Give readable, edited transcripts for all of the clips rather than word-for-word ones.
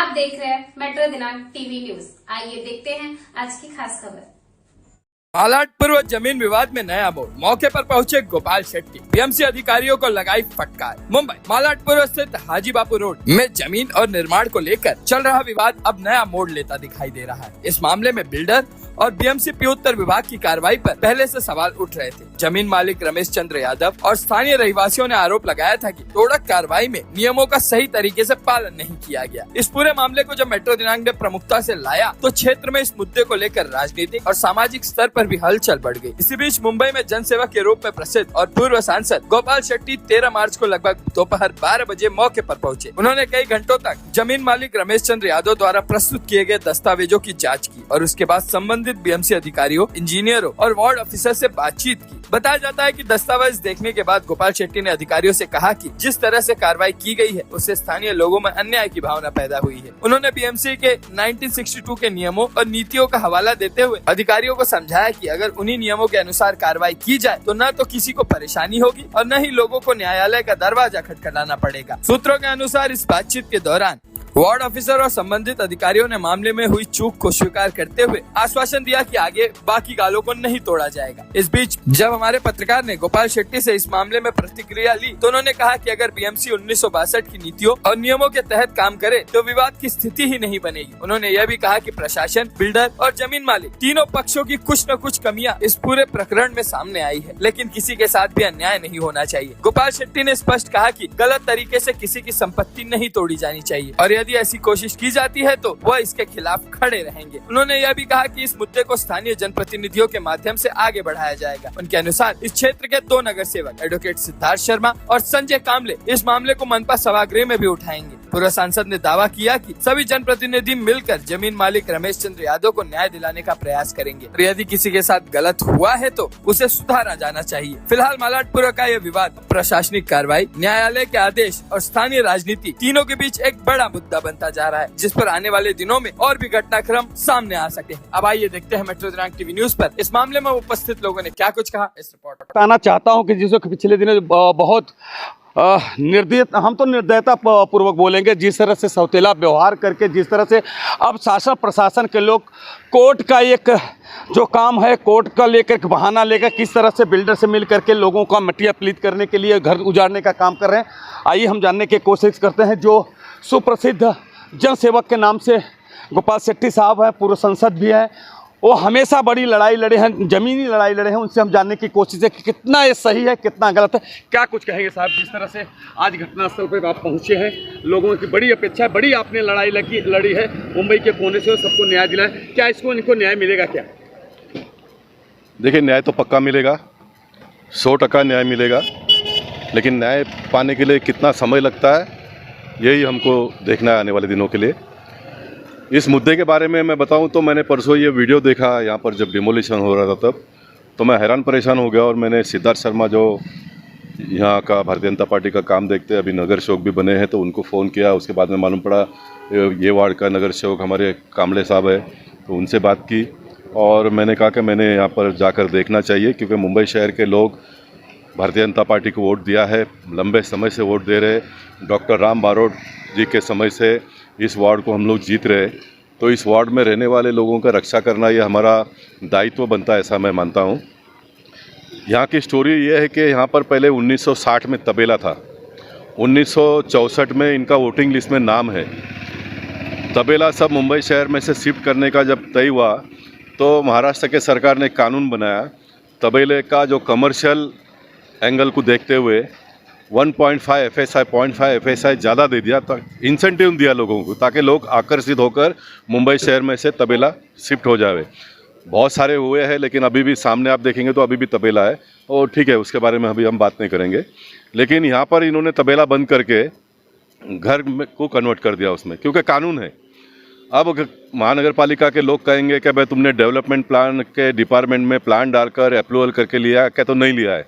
आप देख रहे हैं मेट्रो दिनांक टीवी न्यूज। आइए देखते हैं आज की खास खबर। मालाड पूर्व जमीन विवाद में नया मोड़, मौके पर पहुंचे गोपाल शेट्टी, बीएमसी अधिकारियों को लगाई फटकार। मुंबई मालाड पूर्व स्थित हाजी बापू रोड में जमीन और निर्माण को लेकर चल रहा विवाद अब नया मोड़ लेता दिखाई दे रहा है। इस मामले में बिल्डर और बीएमसी पीओत्तर विभाग की कार्रवाई पर पहले से सवाल उठ रहे थे। जमीन मालिक रमेश चंद्र यादव और स्थानीय रहवासियों ने आरोप लगाया था कि तोड़क कार्रवाई में नियमों का सही तरीके से पालन नहीं किया गया। इस पूरे मामले को जब मेट्रो दिनांक ने प्रमुखता से लाया तो क्षेत्र में इस मुद्दे को लेकर राजनीतिक और सामाजिक स्तर पर भी हलचल बढ़ गई। इसी बीच मुंबई में जनसेवक के रूप में प्रसिद्ध और पूर्व सांसद गोपाल शेट्टी 13 मार्च को लगभग दोपहर 12 बजे मौके पर पहुंचे। उन्होंने कई घंटों तक जमीन मालिक रमेश चंद्र यादव द्वारा प्रस्तुत किए गए दस्तावेजों की जाँच की और उसके बाद संबंधित बीएमसी अधिकारियों, इंजीनियरों और वार्ड ऑफिसर से बातचीत की। बताया जाता है कि दस्तावेज देखने के बाद गोपाल शेट्टी ने अधिकारियों से कहा कि जिस तरह से कार्रवाई की गई है उससे स्थानीय लोगों में अन्याय की भावना पैदा हुई है। उन्होंने बीएमसी के 1962 के नियमों और नीतियों का हवाला देते हुए अधिकारियों को समझाया कि अगर उन्हीं नियमों के अनुसार कार्रवाई की जाए तो न तो किसी को परेशानी होगी और न ही लोगों को न्यायालय का दरवाजा खटखटाना पड़ेगा। सूत्रों के अनुसार इस बातचीत के दौरान वार्ड ऑफिसर और संबंधित अधिकारियों ने मामले में हुई चूक को स्वीकार करते हुए आश्वासन दिया कि आगे बाकी गालों को नहीं तोड़ा जाएगा। इस बीच जब हमारे पत्रकार ने गोपाल शेट्टी से इस मामले में प्रतिक्रिया ली तो उन्होंने कहा कि अगर बीएमसी 1962 की नीतियों और नियमों के तहत काम करे तो विवाद की स्थिति ही नहीं बनेगी। उन्होंने यह भी कहा कि प्रशासन, बिल्डर और जमीन मालिक तीनों पक्षों की कुछ न कुछ कमियां इस पूरे प्रकरण में सामने आई है, लेकिन किसी के साथ भी अन्याय नहीं होना चाहिए। गोपाल शेट्टी ने स्पष्ट कहा कि गलत तरीके से किसी की संपत्ति नहीं तोड़ी जानी चाहिए और यदि ऐसी कोशिश की जाती है तो वह इसके खिलाफ खड़े रहेंगे। उन्होंने यह भी कहा कि इस मुद्दे को स्थानीय जनप्रतिनिधियों के माध्यम से आगे बढ़ाया जाएगा। उनके अनुसार इस क्षेत्र के 2 नगर सेवक एडवोकेट सिद्धार्थ शर्मा और संजय कामले इस मामले को मनपा सभागृह में भी उठाएंगे। पूर्व सांसद ने दावा किया कि सभी जनप्रतिनिधि मिलकर जमीन मालिक रमेश चंद्र यादव को न्याय दिलाने का प्रयास करेंगे और यदि किसी के साथ गलत हुआ है तो उसे सुधारा जाना चाहिए। फिलहाल मालाडपुरा का यह विवाद प्रशासनिक कार्रवाई, न्यायालय के आदेश और स्थानीय राजनीति तीनों के बीच एक बड़ा मुद्दा बनता जा रहा है, जिस पर आने वाले दिनों में और भी घटनाक्रम सामने आ सकते हैं। अब आइए देखते हैं मेट्रो दिनांक टीवी न्यूज पर इस मामले में उपस्थित लोगों ने क्या कुछ कहा। इस रिपोर्ट बताना चाहता हूं कि जिसको पिछले दिनों बहुत हम तो निर्दयता पूर्वक बोलेंगे, जिस तरह से सौतेला व्यवहार करके, जिस तरह से अब शासन प्रशासन के लोग कोर्ट का एक जो काम है, कोर्ट का लेकर बहाना लेकर किस तरह से बिल्डर से मिल करके लोगों का मटिया प्लीत करने के लिए घर उजाड़ने का काम कर रहे हैं। आइए हम जानने की कोशिश करते हैं। जो सुप्रसिद्ध जनसेवक के नाम से गोपाल शेट्टी साहब हैं, पूर्व सांसद भी हैं, वो हमेशा बड़ी लड़ाई लड़े हैं, ज़मीनी लड़ाई लड़े हैं। उनसे हम जानने की कोशिश है कि कितना ये सही है, कितना गलत है। क्या कुछ कहेंगे साहब, जिस तरह से आज घटनास्थल पर आप पहुंचे हैं, लोगों की बड़ी अपेक्षा है, बड़ी आपने लड़ाई लड़ी है मुंबई के कोने से, सबको न्याय दिलाया, क्या इनको न्याय मिलेगा? क्या देखिए, न्याय तो पक्का मिलेगा, 100% न्याय मिलेगा, लेकिन न्याय पाने के लिए कितना समय लगता है यही हमको देखना है आने वाले दिनों के लिए। इस मुद्दे के बारे में मैं बताऊं तो मैंने परसों ये वीडियो देखा यहाँ पर जब डिमोलिशन हो रहा था, तब तो मैं हैरान परेशान हो गया और मैंने सिद्धार्थ शर्मा जो यहाँ का भारतीय जनता पार्टी का काम देखते हैं, अभी नगर सेवक भी बने हैं, तो उनको फ़ोन किया। उसके बाद में मालूम पड़ा ये वार्ड का नगर सेवक हमारे कामले साहब है, तो उनसे बात की और मैंने कहा कि मैंने यहाँ पर जाकर देखना चाहिए, क्योंकि मुंबई शहर के लोग भारतीय जनता पार्टी को वोट दिया है, लंबे समय से वोट दे रहे। डॉक्टर राम बारोट जी के समय से इस वार्ड को हम लोग जीत रहे, तो इस वार्ड में रहने वाले लोगों का रक्षा करना ये हमारा दायित्व बनता है, ऐसा मैं मानता हूँ। यहाँ की स्टोरी ये है कि यहाँ पर पहले 1960 में तबेला था, 1964 में इनका वोटिंग लिस्ट में नाम है। तबेला सब मुंबई शहर में से शिफ्ट करने का जब तय हुआ तो महाराष्ट्र के सरकार ने कानून बनाया, तबेले का जो कमर्शियल एंगल को देखते हुए 1.5 FSI 0.5 FSI ज़्यादा दे दिया, इंसेंटिव दिया लोगों को, ताकि लोग आकर्षित होकर मुंबई शहर में से तबेला शिफ्ट हो जाए। बहुत सारे हुए हैं, लेकिन अभी भी सामने आप देखेंगे तो अभी भी तबेला है, और ठीक है, उसके बारे में अभी हम बात नहीं करेंगे। लेकिन यहाँ पर इन्होंने तबेला बंद करके घर को कन्वर्ट कर दिया उसमें, क्योंकि कानून है। अब महानगर पालिका के लोग कहेंगे कि भाई तुमने डेवलपमेंट प्लान के डिपार्टमेंट में प्लान डालकर अप्रूवल करके लिया क्या? तो नहीं लिया है,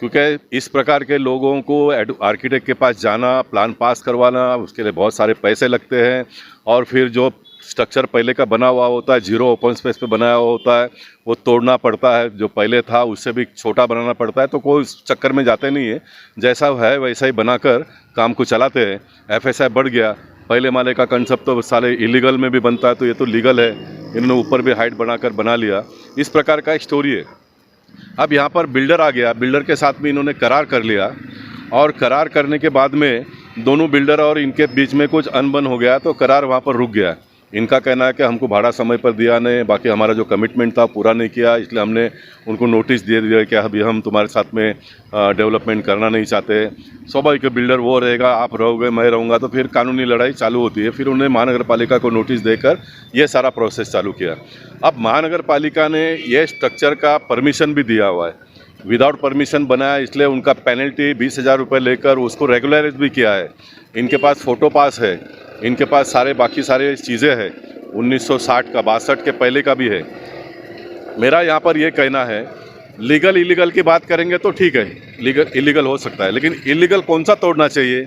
क्योंकि इस प्रकार के लोगों को आर्किटेक्ट के पास जाना, प्लान पास करवाना, उसके लिए बहुत सारे पैसे लगते हैं, और फिर जो स्ट्रक्चर पहले का बना हुआ होता है, 0 ओपन स्पेस पे बनाया हुआ होता है, वो तोड़ना पड़ता है, जो पहले था उससे भी छोटा बनाना पड़ता है। तो कोई इस चक्कर में जाते नहीं है, जैसा है वैसा ही बनाकर काम को चलाते हैं। FSI बढ़ गया पहले माले का कंसेप्ट तो साले इलीगल में भी बनता है, तो ये तो लीगल है, इन्होंने ऊपर भी हाइट बनाकर बना लिया। इस प्रकार का एक स्टोरी है। अब यहाँ पर बिल्डर आ गया, बिल्डर के साथ में इन्होंने करार कर लिया, और करार करने के बाद में दोनों बिल्डर और इनके बीच में कुछ अनबन हो गया, तो करार वहाँ पर रुक गया। इनका कहना है कि हमको भाड़ा समय पर दिया नहीं, बाकी हमारा जो कमिटमेंट था पूरा नहीं किया, इसलिए हमने उनको नोटिस दे दिया कि अभी हम तुम्हारे साथ में डेवलपमेंट करना नहीं चाहते। स्वाभाविक बिल्डर वो रहेगा, आप रहोगे, मैं रहूँगा, तो फिर कानूनी लड़ाई चालू होती है। फिर उन्हें महानगर पालिका को नोटिस देकर ये सारा प्रोसेस चालू किया। अब महानगर पालिका ने ये स्ट्रक्चर का परमिशन भी दिया हुआ है, विदाउट परमिशन बनाया, इसलिए उनका पेनल्टी 20,000 रुपये लेकर उसको रेगुलराइज भी किया है। इनके पास फ़ोटो पास है, इनके पास बाकी सारे चीज़ें हैं, 1960 का, 62 के पहले का भी है। मेरा यहाँ पर ये कहना है, लीगल इलीगल की बात करेंगे तो ठीक है, इलीगल हो सकता है, लेकिन इलीगल कौन सा तोड़ना चाहिए?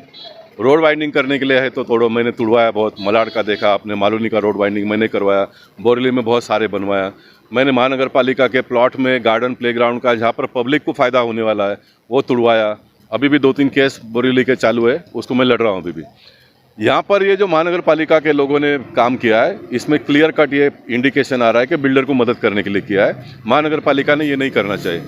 रोड वाइंडिंग करने के लिए है तो तोड़ो, मैंने तुड़वाया बहुत, मलाड का देखा आपने, मालूनी का रोड वाइंडिंग मैंने करवाया, बोरेली में बहुत सारे बनवाया मैंने, महानगर पालिका के प्लॉट में गार्डन प्लेग्राउंड का जहाँ पर पब्लिक को फ़ायदा होने वाला है वो तुड़वाया। अभी भी 2-3 केस बोरेली के चालू है, उसको मैं लड़ रहा हूँ अभी भी। यहाँ पर ये जो महानगर पालिका के लोगों ने काम किया है, इसमें क्लियर कट ये इंडिकेशन आ रहा है कि बिल्डर को मदद करने के लिए किया है। महानगर पालिका ने ये नहीं करना चाहिए।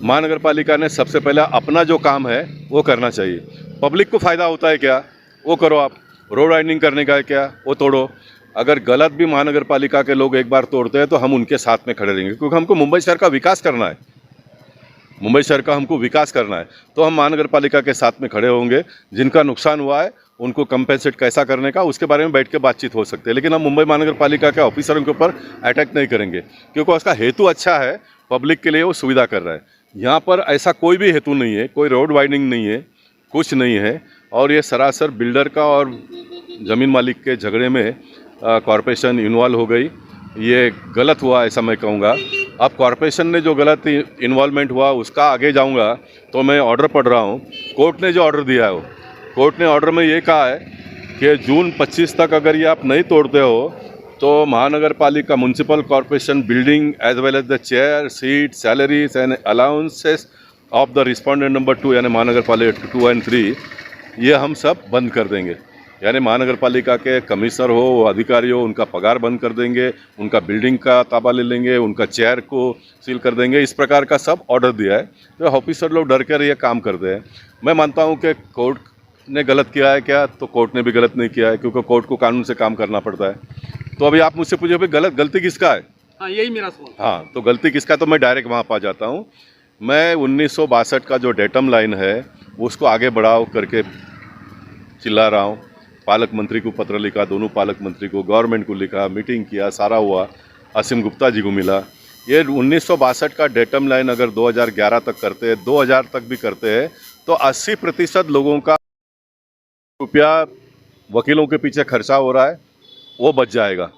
महानगर पालिका ने सबसे पहले अपना जो काम है वो करना चाहिए। पब्लिक को फ़ायदा होता है क्या, वो करो आप। रोड वाइंडिंग करने का है क्या, वो तोड़ो। अगर गलत भी महानगर पालिका के लोग एक बार तोड़ते हैं तो हम उनके साथ में खड़े रहेंगे, क्योंकि हमको मुंबई शहर का विकास करना है। मुंबई शहर का हमको विकास करना है, तो हम महानगर पालिका के साथ में खड़े होंगे। जिनका नुकसान हुआ है उनको कंपेंसेट कैसा करने का, उसके बारे में बैठ के बातचीत हो सकते हैं, लेकिन हम मुंबई महानगर पालिका के ऑफिसरों के ऊपर अटैक नहीं करेंगे, क्योंकि उसका हेतु अच्छा है, पब्लिक के लिए वो सुविधा कर रहा है। यहाँ पर ऐसा कोई भी हेतु नहीं है, कोई रोड वाइंडिंग नहीं है, कुछ नहीं है, और ये सरासर बिल्डर का और ज़मीन मालिक के झगड़े में कॉरपोरेशन इन्वॉल्व हो गई। ये गलत हुआ ऐसा मैं कहूँगा। अब कॉरपोरेशन ने जो गलत इन्वॉल्वमेंट हुआ उसका आगे जाऊँगा तो मैं ऑर्डर पढ़ रहा हूँ। कोर्ट ने जो ऑर्डर दिया है, वो कोर्ट ने ऑर्डर में ये कहा है कि जून 25 तक अगर ये आप नहीं तोड़ते हो तो महानगर पालिका municipal corporation building as well as the chair seat salaries and allowances of the respondent number 2 यानी महानगर पालिका 2 और 3 ये हम सब बंद कर देंगे। यानी महानगर पालिका के कमिश्नर हो, अधिकारी हो, उनका पगार बंद कर देंगे, उनका बिल्डिंग का ताबा ले लेंगे, उनका चेयर को सील कर देंगे। इस प्रकार का सब ऑर्डर दिया है। तो ऑफिसर लोग डर कर ये काम करते हैं। मैं मानता हूँ कि कोर्ट ने गलत किया है क्या, तो कोर्ट ने भी गलत नहीं किया है, क्योंकि कोर्ट को कानून से काम करना पड़ता है। तो अभी आप मुझसे पूछे भाई गलती किसका है? हाँ, यही मेरा सवाल। हाँ, तो गलती किसका, तो मैं डायरेक्ट वहाँ पा जाता हूँ। मैं 1962 का जो डेटम लाइन है उसको आगे बढ़ाओ करके चिल्ला रहा हूँ। पालक मंत्री को पत्र लिखा, दोनों पालक मंत्री को, गवर्नमेंट को लिखा, मीटिंग किया, सारा हुआ, असीम गुप्ता जी को मिला। ये 1962 का डेटम लाइन अगर 2011 तक करते हैं, 2000 तक भी करते हैं, तो 80% लोगों का रुपया वकीलों के पीछे खर्चा हो रहा है वो बच जाएगा।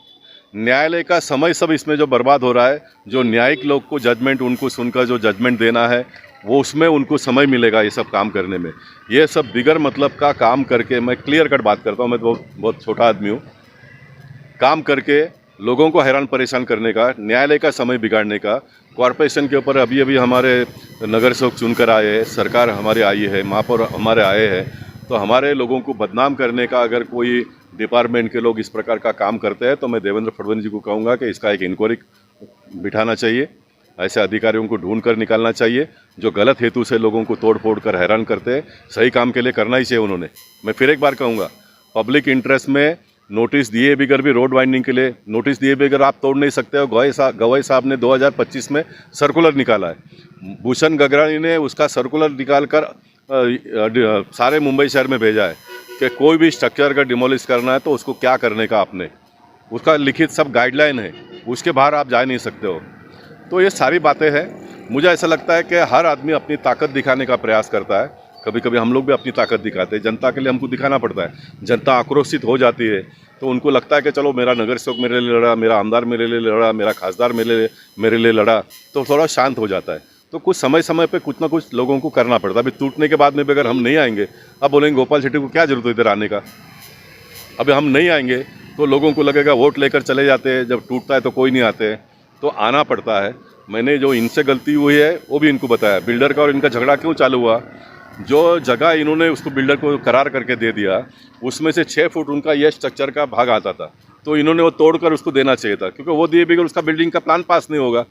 न्यायालय का समय सब इसमें जो बर्बाद हो रहा है, जो न्यायिक लोग को जजमेंट उनको सुनकर जो जजमेंट देना है वो उसमें उनको समय मिलेगा ये सब काम करने में। ये सब बिगर मतलब का काम करके, मैं क्लियर कट बात करता हूँ, मैं बहुत छोटा आदमी हूँ, काम करके लोगों को हैरान परेशान करने का, न्यायालय का समय बिगाड़ने का, कॉरपोरेशन के ऊपर अभी हमारे नगर सेवक चुनकर आए हैं, सरकार हमारे आई है, महापौर हमारे आए हैं, तो हमारे लोगों को बदनाम करने का अगर कोई डिपार्टमेंट के लोग इस प्रकार का काम करते हैं तो मैं देवेंद्र फडणवीस जी को कहूँगा कि इसका एक इंक्वायरी बिठाना चाहिए। ऐसे अधिकारियों को ढूंढ कर निकालना चाहिए जो गलत हेतु से लोगों को तोड़ फोड़ कर हैरान करते हैं। सही काम के लिए करना ही चाहिए उन्होंने। मैं फिर एक बार कहूँगा, पब्लिक इंटरेस्ट में नोटिस दिए बगैर भी, रोड वाइंडिंग के लिए नोटिस दिए बगैर आप तोड़ नहीं सकते हो। गवाई साहब ने 2025 में सर्कुलर निकाला है, भूषण गगरानी ने उसका सर्कुलर निकाल कर सारे मुंबई शहर में भेजा है कि कोई भी स्ट्रक्चर का डिमोलिश करना है तो उसको क्या करने का, आपने उसका लिखित सब गाइडलाइन है, उसके बाहर आप जा नहीं सकते हो। तो ये सारी बातें हैं। मुझे ऐसा लगता है कि हर आदमी अपनी ताकत दिखाने का प्रयास करता है। कभी कभी हम लोग भी अपनी ताकत दिखाते हैं, जनता के लिए हमको दिखाना पड़ता है। जनता आक्रोशित हो जाती है तो उनको लगता है कि चलो मेरा नगर सेवक मेरे लिए लड़ा, मेरा आमदार मेरे लिए लड़ा, मेरा खासदार मेरे लिए लड़ा, तो थोड़ा शांत हो जाता है। तो कुछ समय समय पे कुछ ना कुछ लोगों को करना पड़ता है। अभी टूटने के बाद में भी अगर हम नहीं आएंगे, अब बोलेंगे गोपाल शेट्टी को क्या जरूरत है इधर आने का। अभी हम नहीं आएंगे तो लोगों को लगेगा वोट लेकर चले जाते हैं, जब टूटता है तो कोई नहीं आते, तो आना पड़ता है। मैंने जो इनसे गलती हुई है वो भी इनको बताया, बिल्डर का और इनका झगड़ा क्यों चालू हुआ। जो जगह इन्होंने उसको बिल्डर को करार करके दे दिया, उसमें से 6 फुट उनका ये स्ट्रक्चर का भाग आता था, तो इन्होंने वो तोड़कर उसको देना चाहिए था, क्योंकि वो दिए बगैर उसका बिल्डिंग का प्लान पास नहीं होगा,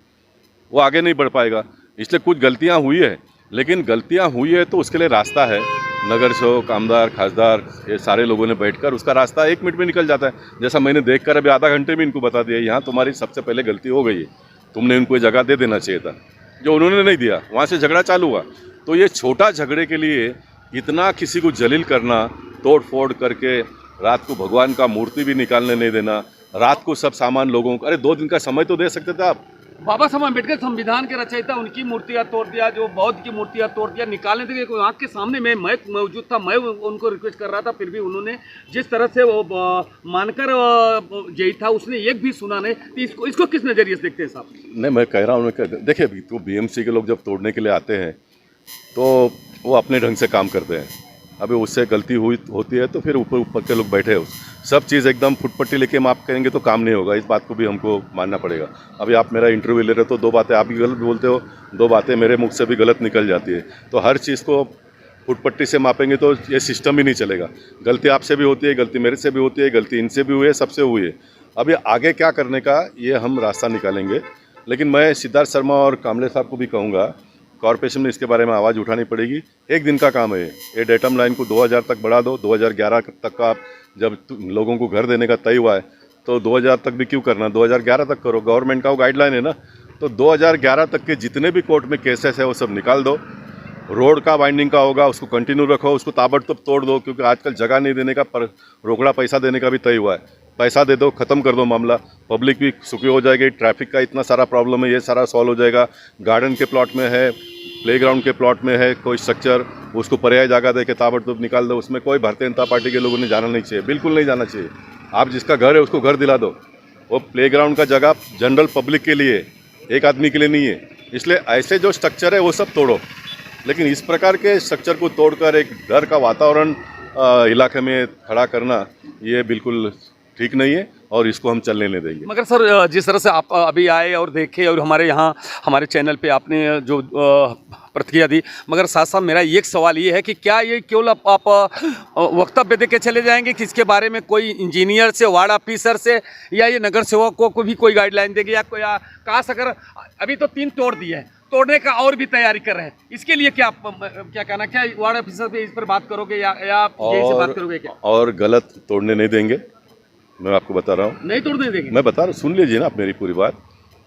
वो आगे नहीं बढ़ पाएगा। इसलिए कुछ गलतियाँ हुई है, लेकिन गलतियाँ हुई है तो उसके लिए रास्ता है। नगर सेवक, आमदार, खासदार, ये सारे लोगों ने बैठकर उसका रास्ता 1 मिनट में निकल जाता है। जैसा मैंने देखकर अभी आधा घंटे में इनको बता दिया, यहाँ तुम्हारी सबसे पहले गलती हो गई है, तुमने उनको ये जगह दे देना चाहिए था, जो उन्होंने नहीं दिया, वहाँ से झगड़ा चालू हुआ। तो ये छोटा झगड़े के लिए इतना किसी को जलील करना, तोड़ फोड़ करके रात को भगवान का मूर्ति भी निकालने नहीं देना, रात को सब सामान लोगों को, अरे 2 दिन का समय तो दे सकते थे आप। बाबा साहब अम्बेडकर संविधान के रचयिता, उनकी मूर्तियां तोड़ दिया, जो बौद्ध की मूर्तियां तोड़ दिया, निकालने थे। आँख के सामने मैं मौजूद था, मैं उनको रिक्वेस्ट कर रहा था, फिर भी उन्होंने जिस तरह से वो मानकर जय था, उसने एक भी सुना नहीं। तो इसको किस नज़रिए से देखते हैं साहब? नहीं, मैं कह रहा हूँ, देखिए अभी तो BMC के लोग जब तोड़ने के लिए आते हैं तो वो अपने ढंग से काम करते हैं। अभी उससे गलती होती है तो फिर ऊपर के लोग बैठे हो, सब चीज़ एकदम फुटपट्टी लेके माप करेंगे तो काम नहीं होगा। इस बात को भी हमको मानना पड़ेगा। अभी आप मेरा इंटरव्यू ले रहे हो तो 2 बातें आप भी गलत बोलते हो, 2 बातें मेरे मुख से भी गलत निकल जाती है। तो हर चीज़ को फुटपट्टी से मापेंगे तो ये सिस्टम ही नहीं चलेगा। गलती आपसे भी होती है, गलती मेरे से भी होती है, गलती इनसे भी हुई है, सबसे हुई है। अभी आगे क्या करने का ये हम रास्ता निकालेंगे। लेकिन मैं सिद्धार्थ शर्मा और कामले साहब को भी कहूँगा, कॉर्पोरेशन में इसके बारे में आवाज़ उठानी पड़ेगी। 1 दिन का काम है ये डेटम लाइन को 2000 तक बढ़ा दो। 2011 तक का जब लोगों को घर देने का तय हुआ है तो 2000 तक भी क्यों करना, 2011 तक करो। गवर्नमेंट का वो गाइडलाइन है ना, तो 2011 तक के जितने भी कोर्ट में केसेस है वो सब निकाल दो। रोड का वाइंडिंग का होगा उसको कंटिन्यू रखो, उसको ताबड़तोड़ तोड़ दो, क्योंकि आजकल जगह नहीं देने का पर रोकड़ा पैसा देने का भी तय हुआ है। पैसा दे दो, ख़त्म कर दो मामला, पब्लिक भी सुखी हो जाएगी। ट्रैफिक का इतना सारा प्रॉब्लम है, ये सारा सॉल्व हो जाएगा। गार्डन के प्लॉट में है, प्लेग्राउंड के प्लॉट में है कोई स्ट्रक्चर, उसको पर्याय जगह दे के ताबड़तोड़ निकाल दो। उसमें कोई भारतीय जनता पार्टी के लोगों ने जाना नहीं चाहिए, बिल्कुल नहीं जाना चाहिए। आप जिसका घर है उसको घर दिला दो। वो प्लेग्राउंड का जगह जनरल पब्लिक के लिए, एक आदमी के लिए नहीं है। इसलिए ऐसे जो स्ट्रक्चर है वो सब तोड़ो, लेकिन इस प्रकार के स्ट्रक्चर को तोड़कर एक डर का वातावरण इलाके में खड़ा करना ये बिल्कुल ठीक नहीं है और इसको हम चलने नहीं देंगे। मगर सर, जिस तरह से आप अभी आए और देखे और हमारे यहाँ हमारे चैनल पे आपने जो प्रतिक्रिया दी, मगर साथ साथ मेरा एक सवाल ये है कि क्या ये केवल आप वक्तव्य दे के चले जाएंगे कि इसके बारे में कोई इंजीनियर से, वार्ड ऑफिसर से या ये नगर सेवकों को भी कोई गाइडलाइन देंगे, या काश अगर अभी तो 3 तोड़ दिए हैं, तोड़ने का और भी तैयारी कर रहे हैं, इसके लिए क्या कहना, क्या वार्ड ऑफिसर पे इस पर बात करोगे या आप यही से बात करोगे क्या? और गलत तोड़ने नहीं देंगे, मैं आपको बता रहा हूँ। नहीं तोड़ने देंगे? मैं बता रहा हूँ, सुन लीजिए ना आप मेरी पूरी बात।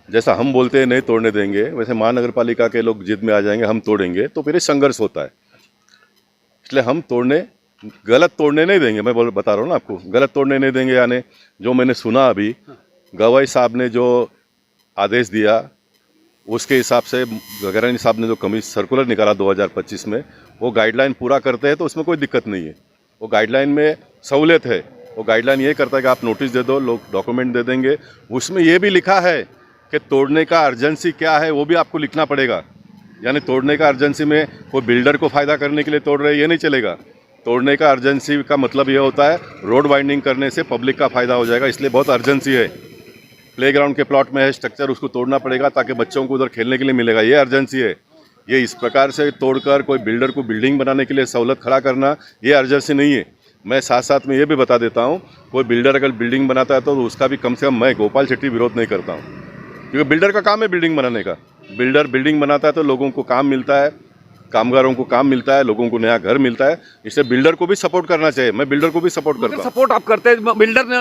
जैसा हम बोलते हैं नहीं तोड़ने देंगे, वैसे महानगर पालिका के लोग जिद में आ जाएंगे हम तोड़ेंगे, तो फिर संघर्ष होता है। इसलिए हम गलत तोड़ने नहीं देंगे। मैं बता रहा हूँ ना आपको, गलत तोड़ने नहीं देंगे। यानी जो मैंने सुना अभी गवाई साहब ने जो आदेश दिया उसके हिसाब से गगरानी साहब ने जो सर्कुलर निकाला 2025 में, वो गाइडलाइन पूरा करते हैं तो उसमें कोई दिक्कत नहीं है। वो गाइडलाइन में सहूलियत है। वो गाइडलाइन ये करता है कि आप नोटिस दे दो, लोग डॉक्यूमेंट दे देंगे। उसमें ये भी लिखा है कि तोड़ने का अर्जेंसी क्या है वो भी आपको लिखना पड़ेगा। यानी तोड़ने का अर्जेंसी में कोई बिल्डर को फ़ायदा करने के लिए तोड़ रहे, ये नहीं चलेगा। तोड़ने का अर्जेंसी का मतलब ये होता है रोड वाइंडिंग करने से पब्लिक का फ़ायदा हो जाएगा, इसलिए बहुत अर्जेंसी है। प्लेग्राउंड के प्लॉट में है स्ट्रक्चर, उसको तोड़ना पड़ेगा ताकि बच्चों को उधर खेलने के लिए मिलेगा, ये अर्जेंसी है। ये इस प्रकार से तोड़कर कोई बिल्डर को बिल्डिंग बनाने के लिए सहूलत खड़ा करना, ये अर्जेंसी नहीं है। मैं साथ साथ में ये भी बता देता हूँ, कोई बिल्डर अगर बिल्डिंग बनाता है तो उसका भी कम से कम, मैं गोपाल शेट्टी विरोध नहीं करता हूँ, क्योंकि बिल्डर का काम है बिल्डिंग बनाने का। बिल्डर बिल्डिंग बनाता है तो लोगों को काम मिलता है, कामगारों को काम मिलता है, लोगों को नया घर मिलता है। इससे बिल्डर को भी सपोर्ट करना चाहिए। मैं बिल्डर को भी सपोर्ट करता हूँ। सपोर्ट आप करते हैं। बिल्डर ने,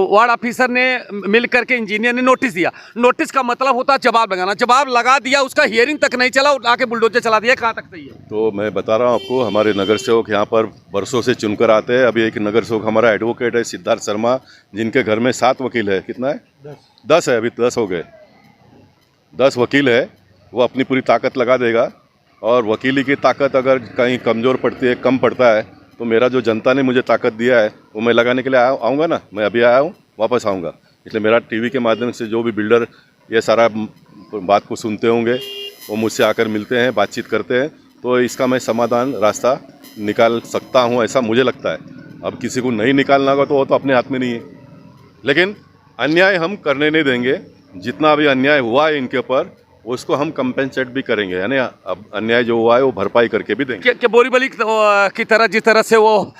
वार्ड ऑफिसर ने मिल करके इंजीनियर ने नोटिस दिया। नोटिस का मतलब होता है जवाब लगाना। जवाब लगा दिया, उसका हियरिंग तक नहीं चला, आके बुलडोजर चला दिया। कहाँ तक सही है? तो मैं बता रहा हूँ आपको, हमारे नगर सेवक यहाँ पर बरसों से चुनकर आते हैं। अभी एक नगर सेवक हमारा एडवोकेट है सिद्धार्थ शर्मा, जिनके घर में 7 वकील है। कितना है? 10 है, अभी 10 हो गए। 10 वकील है। वो अपनी पूरी ताकत लगा देगा, और वकीली की ताकत अगर कहीं कमज़ोर पड़ती है, कम पड़ता है, तो मेरा जो जनता ने मुझे ताकत दिया है वो मैं लगाने के लिए आऊँगा ना। मैं अभी आया हूँ, वापस आऊँगा। इसलिए मेरा टीवी के माध्यम से जो भी बिल्डर ये सारा बात को सुनते होंगे वो मुझसे आकर मिलते हैं, बातचीत करते हैं, तो इसका मैं समाधान रास्ता निकाल सकता हूँ, ऐसा मुझे लगता है। अब किसी को नहीं निकालना होगा तो वो तो अपने हाथ में नहीं है, लेकिन अन्याय हम करने नहीं देंगे। जितना भी अन्याय हुआ है इनके ऊपर, उसको हम कंपेंसेट भी करेंगे, यानी अब अन्याय जो हुआ है वो भरपाई करके भी देंगे। कि बोरीवली की तरह जिस तरह से वो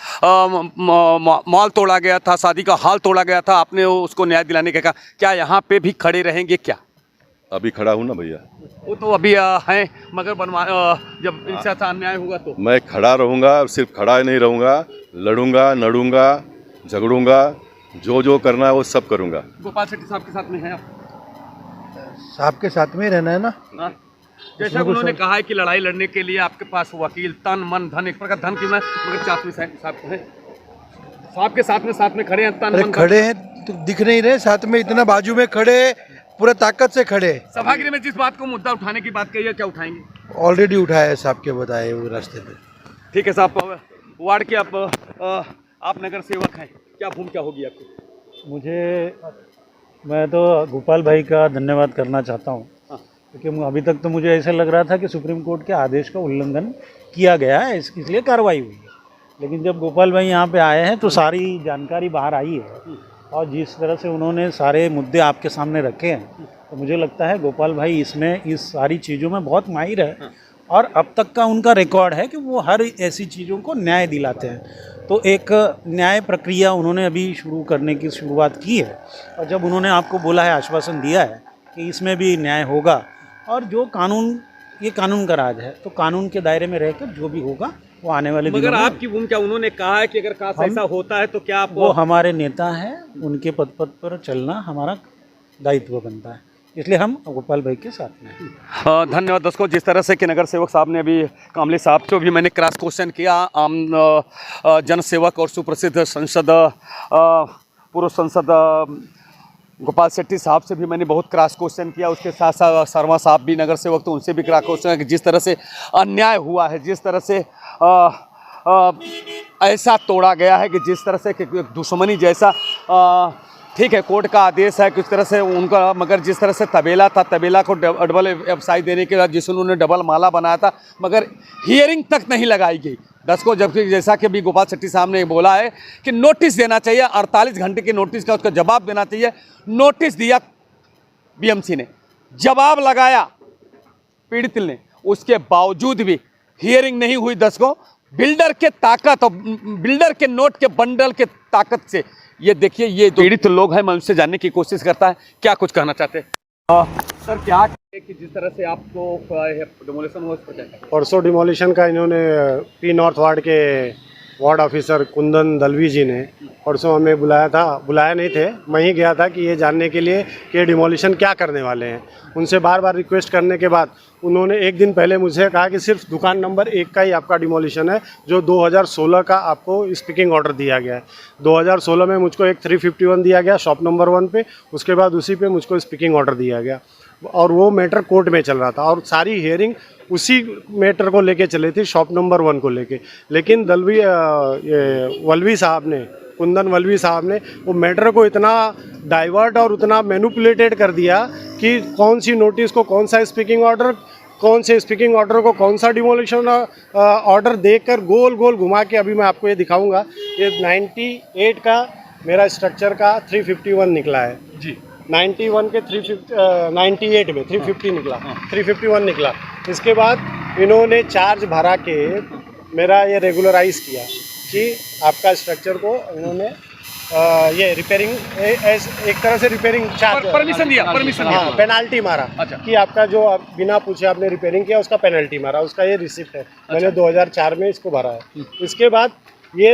मॉल तोड़ा गया था, शादी का हॉल तोड़ा गया था, आपने उसको न्याय दिलाने का कहा, क्या यहाँ पे भी खड़े रहेंगे क्या? अभी खड़ा हूँ ना भैया, वो तो अभी हैं, मगर जब इनसे अच्छा अन्याय हुआ तो मैं खड़ा रहूँगा, सिर्फ खड़ा नहीं रहूँगा, लड़ूंगा, नड़ूंगा, झगड़ूंगा, जो करना है वो सब करूँगा। गोपाल शेट्टी साहब के साथ में हैं आप? साहब के साथ में ही रहना है ना। हाँ? जैसा उन्होंने कहा है कि लड़ाई लड़ने के लिए आपके पास वकील, तन मन धन, एक प्रकार धन क्यों ना, मगर चाशमी साहब है, साहब के साथ में खड़े हैं, तन अरे मन खड़े हैं तो दिख नहीं रहे, साथ में इतना बाजू में खड़े, पूरा ताकत से खड़े। सभागृह में जिस बात को मुद्दा उठाने की बात कही है, क्या उठाएंगे? ऑलरेडी उठाया है साहब के बताए वो रास्ते पे। ठीक है साहब, वार्ड के आप नगर सेवक हैं, क्या भूमिका होगी आपकी? मैं तो गोपाल भाई का धन्यवाद करना चाहता हूँ, क्योंकि अभी तक तो मुझे ऐसा लग रहा था कि सुप्रीम कोर्ट के आदेश का उल्लंघन किया गया है, इसलिए कार्रवाई हुई है। लेकिन जब गोपाल भाई यहाँ पे आए हैं तो सारी जानकारी बाहर आई है, और जिस तरह से उन्होंने सारे मुद्दे आपके सामने रखे हैं, तो मुझे लगता है गोपाल भाई इसमें इस सारी चीज़ों में बहुत माहिर है, और अब तक का उनका रिकॉर्ड है कि वो हर ऐसी चीज़ों को न्याय दिलाते हैं। तो एक न्याय प्रक्रिया उन्होंने अभी शुरू करने की शुरुआत की है, और जब उन्होंने आपको बोला है, आश्वासन दिया है कि इसमें भी न्याय होगा, और जो कानून, ये कानून का राज है, तो कानून के दायरे में रहकर जो भी होगा वो आने वाले दिनों में। मगर आपकी भूमिका, उन्होंने कहा है कि अगर काश ऐसा होता है तो क्या आप? वो हमारे नेता हैं, उनके पद पर चलना हमारा दायित्व बनता है, इसलिए हम गोपाल भाई के साथ में हैं। धन्यवाद दोस्तों। जिस तरह से कि नगर सेवक साहब ने अभी कामले साहब को भी मैंने क्रॉस क्वेश्चन किया, आम जन सेवक और सुप्रसिद्ध पूर्व सांसद गोपाल शेट्टी साहब से भी मैंने बहुत क्रॉस क्वेश्चन किया, उसके साथ साथ शर्मा साहब भी नगर सेवक, तो उनसे भी क्रॉस क्वेश्चन कि जिस तरह से अन्याय हुआ है, जिस तरह से ऐसा तोड़ा गया है कि जिस तरह से कि दुश्मनी जैसा, ठीक है कोर्ट का आदेश है किस तरह से उनका, मगर जिस तरह से तबेला था, तबेला को डबल व्यवसाय देने के बाद जिसने उन्होंने डबल माला बनाया था, मगर हियरिंग तक नहीं लगाई गई 10 को, जबकि जैसा कि अभी गोपाल शेट्टी साहब ने बोला है कि नोटिस देना चाहिए, 48 घंटे की नोटिस का उसका जवाब देना चाहिए। नोटिस दिया बीएमसी ने, जवाब लगाया पीड़ित ने, उसके बावजूद भी हियरिंग नहीं हुई 10 को। बिल्डर के ताकत और बिल्डर के नोट के बंडल के ताकत से, ये देखिए ये पीड़ित लोग हैं, मैं उनसे जानने की कोशिश करता है क्या कुछ कहना चाहते हैं। सर क्या है कि जिस तरह से आपको डिमोलिशन हुआ, परसों डिमोलिशन का इन्होंने पी नॉर्थ वार्ड के वार्ड ऑफिसर कुंदन दलवी जी ने परसों हमें बुलाया नहीं थे, मैं ही गया था कि ये जानने के लिए कि डिमोलिशन क्या करने वाले हैं। उनसे बार बार रिक्वेस्ट करने के बाद उन्होंने एक दिन पहले मुझे कहा कि सिर्फ दुकान नंबर 1 का ही आपका डिमोलिशन है, जो 2016 का आपको स्पीकिंग ऑर्डर दिया गया है। 2016 में मुझको एक 351 दिया गया शॉप नंबर 1 पे, उसके बाद उसी पे मुझको स्पीकिंग ऑर्डर दिया गया, और वो मैटर कोर्ट में चल रहा था, और सारी हियरिंग उसी मैटर को लेके चली थी, शॉप नंबर 1 को लेके। लेकिन वल्लवी साहब ने, कुंदन वल्लवी साहब ने वो मैटर को इतना डाइवर्ट और उतना मैनिपुलेटेड कर दिया कि कौन सी नोटिस को कौन सा स्पीकिंग ऑर्डर, कौन से स्पीकिंग ऑर्डर को कौन सा डिमोलिशन ऑर्डर देकर गोल गोल घुमा के, अभी मैं आपको ये दिखाऊंगा, ये 98 का मेरा स्ट्रक्चर का 351 निकला है जी, 91 के 98 में 350 निकला, 351 निकला। इसके बाद इन्होंने चार्ज भरा के मेरा ये रेगुलराइज किया कि आपका स्ट्रक्चर को इन्होंने ये रिपेयरिंग एक तरह से रिपेयरिंग चार्ज परमिशन दिया, हाँ पेनाल्टी मारा। अच्छा। कि आपका जो आप बिना पूछे आपने रिपेयरिंग किया उसका पेनल्टी मारा, उसका ये रिसिप्ट है। अच्छा। मैंने 2004 में इसको भरा है। इसके बाद ये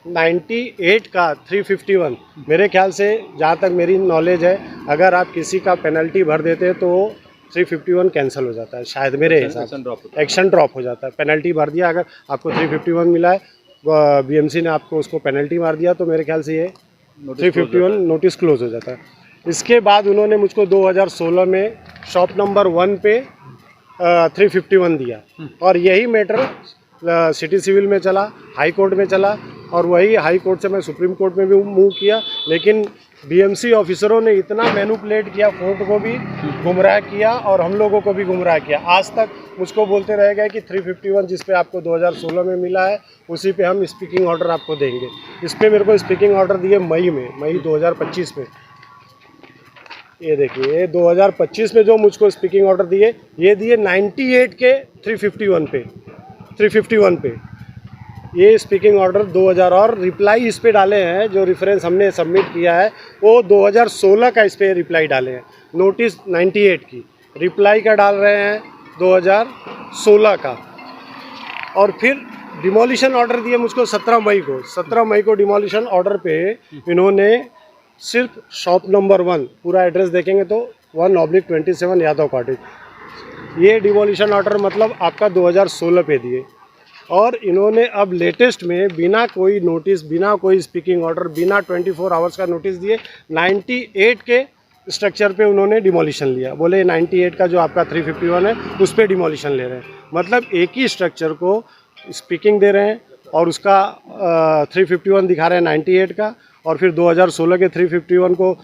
98 का 351 मेरे ख्याल से, जहाँ तक मेरी नॉलेज है, अगर आप किसी का पेनल्टी भर देते हैं तो 351 कैंसिल हो जाता है शायद, मेरे हिसाब से एक्शन ड्रॉप हो जाता है। पेनल्टी भर दिया, अगर आपको 351 मिला है, बीएमसी ने आपको उसको पेनल्टी मार दिया, तो मेरे ख्याल से ये 351 नोटिस क्लोज हो जाता है। इसके बाद उन्होंने मुझको 2016 में शॉप नंबर 1 पे 351 दिया, और यही मैटर सिटी सिविल में चला, हाई कोर्ट में चला, और वही हाई कोर्ट से मैं सुप्रीम कोर्ट में भी मूव किया। लेकिन बीएमसी ऑफिसरों ने इतना मैनिपुलेट किया, कोर्ट को भी गुमराह किया और हम लोगों को भी गुमराह किया। आज तक मुझको बोलते रह गए कि 351 जिस पे आपको 2016 में मिला है, उसी पे हम स्पीकिंग ऑर्डर आपको देंगे। इस पर मेरे को स्पीकिंग ऑर्डर दिए मई 2025 में। ये देखिए, ये 2025 में जो मुझको स्पीकिंग ऑर्डर दिए, ये दिए 98 के 351 पे ये स्पीकिंग ऑर्डर 2000, और रिप्लाई इस पे डाले हैं, जो रेफरेंस हमने सबमिट किया है वो 2016 का इस पे रिप्लाई डाले हैं। नोटिस 98 की, रिप्लाई का डाल रहे हैं 2016 का। और फिर डिमोलिशन ऑर्डर दिए मुझको 17 मई को। 17 मई को डिमोलिशन ऑर्डर पे इन्होंने सिर्फ शॉप नंबर 1, पूरा एड्रेस देखेंगे तो 1/27 यादव कॉटेज, ये डिमोलिशन ऑर्डर मतलब आपका 2016 पे दिए। और इन्होंने अब लेटेस्ट में बिना कोई नोटिस, बिना कोई स्पीकिंग ऑर्डर, बिना 24 आवर्स का नोटिस दिए 98 के स्ट्रक्चर पे उन्होंने डिमोलिशन लिया। बोले 98 का जो आपका 351 है उस पर डिमोलिशन ले रहे हैं। मतलब एक ही स्ट्रक्चर को स्पीकिंग दे रहे हैं और उसका 351 दिखा रहे हैं 98 का, और फिर 2016 के 351 को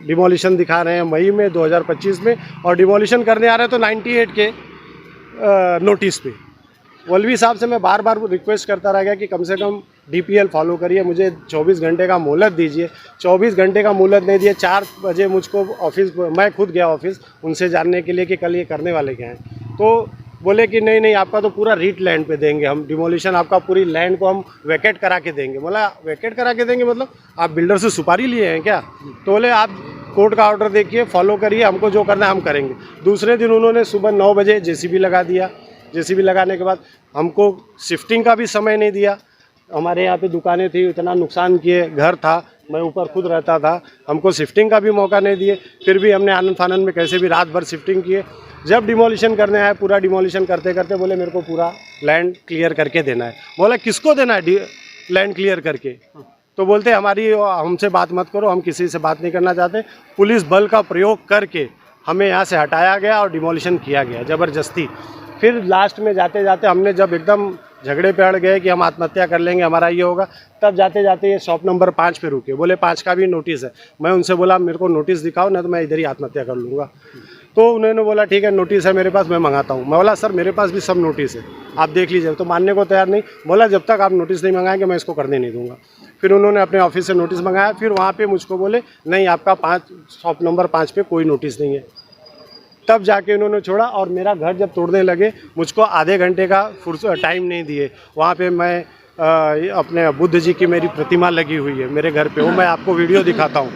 डिमोलिशन दिखा रहे हैं मई में 2025 में, और डिमोलिशन करने आ रहे हैं तो 98 के नोटिस पे। वल्लवी साहब से मैं बार बार रिक्वेस्ट करता रह गया कि कम से कम DPL फॉलो करिए, मुझे 24 घंटे का मोहलत दीजिए। 24 घंटे का मोहलत नहीं दिए। 4 बजे मुझको ऑफिस, मैं खुद गया ऑफिस उनसे जानने के लिए कि कल ये करने वाले क्या हैं, तो बोले कि नहीं आपका तो पूरा रीट लैंड पे देंगे हम डिमोलिशन, आपका पूरी लैंड को हम वैकेट करा के देंगे। बोला वैकेट करा के देंगे मतलब आप बिल्डर से सुपारी लिए हैं क्या? तो बोले आप कोर्ट का ऑर्डर देखिए, फॉलो करिए, हमको जो करना है हम करेंगे। दूसरे दिन उन्होंने सुबह 9 बजे JCB लगा दिया। JCB लगाने के बाद हमको शिफ्टिंग का भी समय नहीं दिया। हमारे यहाँ पे दुकानें थी, इतना नुकसान किए, घर था, मैं ऊपर खुद रहता था, हमको शिफ्टिंग का भी मौका नहीं दिए। फिर भी हमने आनंद फानंद में कैसे भी रात भर शिफ्टिंग किए। जब डिमोलिशन करने आए, पूरा डिमोलिशन करते करते बोले मेरे को पूरा लैंड क्लियर करके देना है। बोला किसको देना है लैंड क्लियर करके? तो बोलते हमारी, हमसे बात मत करो, हम किसी से बात नहीं करना चाहते। पुलिस बल का प्रयोग करके हमें यहाँ से हटाया गया और डिमोलिशन किया गया ज़बरदस्ती। फिर लास्ट में जाते जाते हमने जब एकदम झगड़े पे अड़ गए कि हम आत्महत्या कर लेंगे, हमारा ये होगा, तब जाते जाते ये शॉप नंबर 5 पे रुके। बोले 5 का भी नोटिस है। मैं उनसे बोला मेरे को नोटिस दिखाओ, ना तो मैं इधर ही आत्महत्या कर लूँगा। तो उन्होंने बोला ठीक है नोटिस है मेरे पास, मैं मंगाता हूँ। मैं बोला सर मेरे पास भी सब नोटिस है, आप देख लीजिए। तो मानने को तैयार नहीं। बोला जब तक आप नोटिस नहीं मंगाएंगे मैं इसको करने नहीं दूँगा। फिर उन्होंने अपने ऑफिस से नोटिस मंगाया। फिर वहाँ पर मुझको बोले नहीं आपका शॉप नंबर 5 पे कोई नोटिस नहीं है। तब जाके उन्होंने छोड़ा। और मेरा घर जब तोड़ने लगे मुझको आधे घंटे का टाइम नहीं दिए। वहाँ पे मैं अपने बुद्ध जी की मेरी प्रतिमा लगी हुई है मेरे घर पे, वो मैं आपको वीडियो दिखाता हूँ।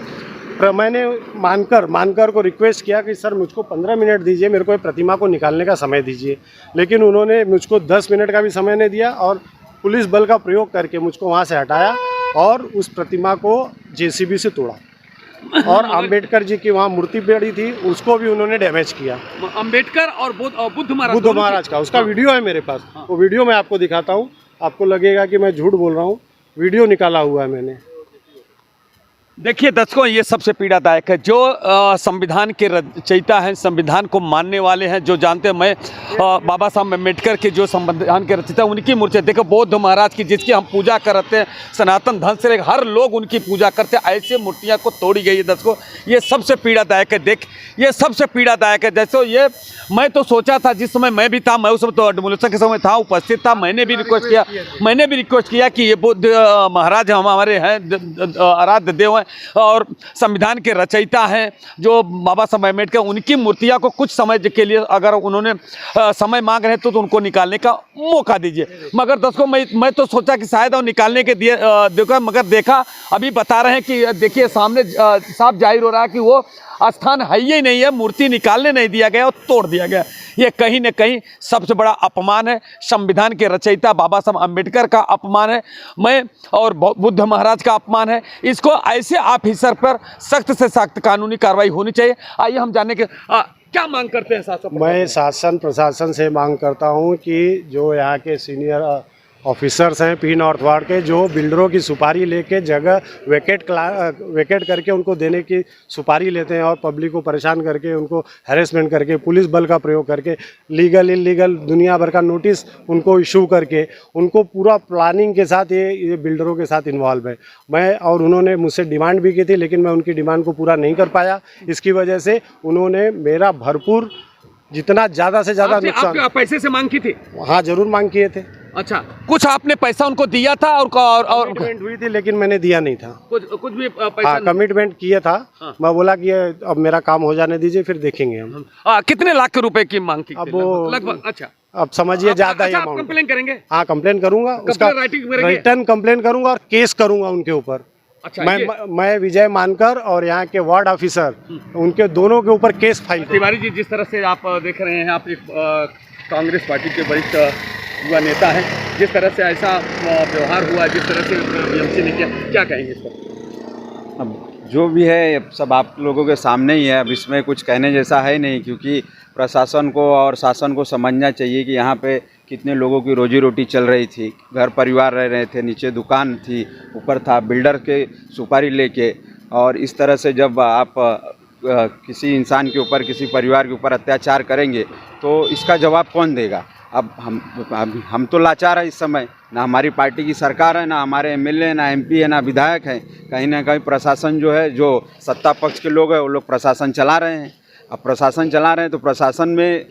मैंने मानकर को रिक्वेस्ट किया कि सर मुझको 15 मिनट दीजिए, मेरे को प्रतिमा को निकालने का समय दीजिए। लेकिन उन्होंने मुझको 10 मिनट का भी समय नहीं दिया और पुलिस बल का प्रयोग करके मुझको वहाँ से हटाया और उस प्रतिमा को JCB से तोड़ा। और अंबेडकर जी की वहाँ मूर्ति पड़ी थी, उसको भी उन्होंने डैमेज किया। अंबेडकर और बुद्ध महाराज का उसका वीडियो है मेरे पास। वो वीडियो मैं आपको दिखाता हूँ, आपको लगेगा कि मैं झूठ बोल रहा हूँ। वीडियो निकाला हुआ है मैंने। देखिए दर्शकों, ये सबसे पीड़ादायक है। जो संविधान के रचयिता हैं, संविधान को मानने वाले हैं, जो जानते हैं, मैं बाबा साहब अम्बेडकर के जो संविधान के रचयिता उनकी मूर्ति देखो, बौद्ध महाराज की जिसकी हम पूजा करते हैं, सनातन धर्म से हर लोग उनकी पूजा करते हैं, ऐसे मूर्तियां को तोड़ी गई है। दर्शकों ये सबसे पीड़ादायक है। देख ये सबसे पीड़ादायक है। जैसे ये मैं तो सोचा था, जिस समय मैं भी था, मैं उस समय तो डिमोलिशन के समय था, उपस्थित था, मैंने भी रिक्वेस्ट किया कि ये बुद्ध महाराज हमारे हैं, आराध्य देव हैं और संविधान के रचयिता हैं जो बाबा साहब अम्बेडकर, उनकी मूर्तियां को कुछ समय के लिए अगर उन्होंने समय मांग रहे तो उनको निकालने का मौका दीजिए। मगर दोस्तों मैं तो सोचा कि शायद वो निकालने के दिए देखा, मगर देखा अभी बता रहे हैं कि देखिए सामने साफ जाहिर हो रहा है कि वो स्थान है ही नहीं है, मूर्ति निकालने नहीं दिया गया और तोड़ दिया गया। ये कहीं न कहीं सबसे बड़ा अपमान है, संविधान के रचयिता बाबा साहब अम्बेडकर का अपमान है, मैं और बुद्ध महाराज का अपमान है। इसको ऐसे ऑफिसर पर सख्त से सख्त कानूनी कार्रवाई होनी चाहिए। आइए हम जानने के क्या मांग करते हैं शासन? मैं शासन प्रशासन से मांग करता हूँ कि जो यहाँ के सीनियर ऑफिसर्स हैं P नॉर्थ वार्ड के, जो बिल्डरों की सुपारी लेके जगह वेकेट करके उनको देने की सुपारी लेते हैं और पब्लिक को परेशान करके, उनको हैरेसमेंट करके, पुलिस बल का प्रयोग करके, लीगल इलीगल दुनिया भर का नोटिस उनको इशू करके, उनको पूरा प्लानिंग के साथ ये बिल्डरों के साथ इन्वॉल्व है। मैं और उन्होंने मुझसे डिमांड भी की थी, लेकिन मैं उनकी डिमांड को पूरा नहीं कर पाया। इसकी वजह से उन्होंने मेरा भरपूर जितना ज़्यादा से ज़्यादा नुकसान। पैसे से मांग की थी? हाँ जरूर मांग किए थे। अच्छा, कुछ आपने पैसा उनको दिया था और कमिटमेंट हुई थी लेकिन मैंने दिया नहीं था। कुछ भी पैसा हाँ, कमिटमेंट किया था। हाँ। मैं बोला कि ये अब मेरा काम हो जाने दीजिए फिर देखेंगे हम। कितने लाख रुपए की मांग की? अब वो लगभग। अच्छा, अब समझिए ज्यादा ही अच्छा, आप अमाउंट। कंप्लेन करेंगे? हाँ, कंप्लेन करूंगा, उसका राइटिंग में करेंगे? रिटर्न कंप्लेन करूंगा और केस करूंगा उनके ऊपर। अच्छा, मैं विजय मानकर और यहाँ के वार्ड ऑफिसर उनके दोनों के ऊपर केस फाइल करूंगा। तिवारी जी, जिस तरह से आप देख रहे हैं, आप एक कांग्रेस पार्टी के वरिष्ठ युवा नेता हैं, जिस तरह से ऐसा व्यवहार हुआ, जिस तरह से बीएमसी ने किया, क्या कहेंगे इस पर? अब जो भी है अब सब आप लोगों के सामने ही है। अब इसमें कुछ कहने जैसा है नहीं, क्योंकि प्रशासन को और शासन को समझना चाहिए कि यहाँ पे कितने लोगों की रोजी रोटी चल रही थी, घर परिवार रह रहे थे, नीचे दुकान थी, ऊपर था बिल्डर के सुपारी लेके। और इस तरह से जब आप किसी इंसान के ऊपर, किसी परिवार के ऊपर अत्याचार करेंगे तो इसका जवाब कौन देगा? अब हम तो लाचार हैं इस समय, ना हमारी पार्टी की सरकार है, ना हमारे एमएलए, ना एमपी है, ना विधायक हैं। कहीं ना कहीं प्रशासन जो है, जो सत्ता पक्ष के लोग हैं, वो लोग प्रशासन चला रहे हैं। अब प्रशासन चला रहे हैं तो प्रशासन में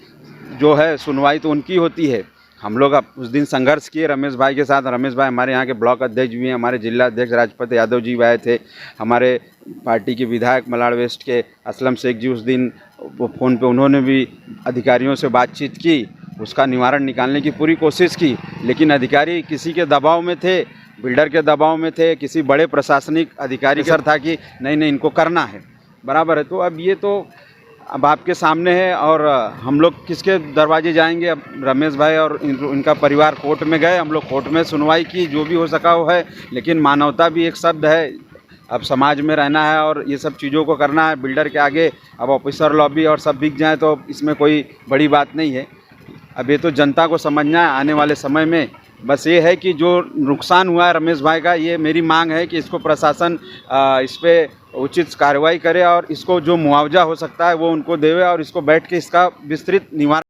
जो है सुनवाई तो उनकी होती है। हम लोग अब उस दिन संघर्ष किए रमेश भाई के साथ। रमेश भाई हमारे यहाँ के ब्लॉक अध्यक्ष भी हैं, हमारे जिला अध्यक्ष राजपत यादव जी भी आए थे, हमारे पार्टी के विधायक मलाड वेस्ट के असलम शेख जी उस दिन वो फ़ोन पे उन्होंने भी अधिकारियों से बातचीत की, उसका निवारण निकालने की पूरी कोशिश की। लेकिन अधिकारी किसी के दबाव में थे, बिल्डर के दबाव में थे, किसी बड़े प्रशासनिक अधिकारी का था कि नहीं नहीं इनको करना है, बराबर है। तो अब ये तो अब आपके सामने है और हम लोग किसके दरवाजे जाएंगे? अब रमेश भाई और इनका परिवार कोर्ट में गए, हम लोग कोर्ट में सुनवाई की, जो भी हो सका वो है। लेकिन मानवता भी एक शब्द है, अब समाज में रहना है और ये सब चीज़ों को करना है। बिल्डर के आगे अब ऑफिसर लॉबी और सब बिक जाए तो इसमें कोई बड़ी बात नहीं है। अब ये तो जनता को समझना है आने वाले समय में। बस ये है कि जो नुकसान हुआ है रमेश भाई का, ये मेरी मांग है कि इसको प्रशासन इस पर उचित कार्रवाई करे और इसको जो मुआवजा हो सकता है वो उनको देवे और इसको बैठ के इसका विस्तृत निवारण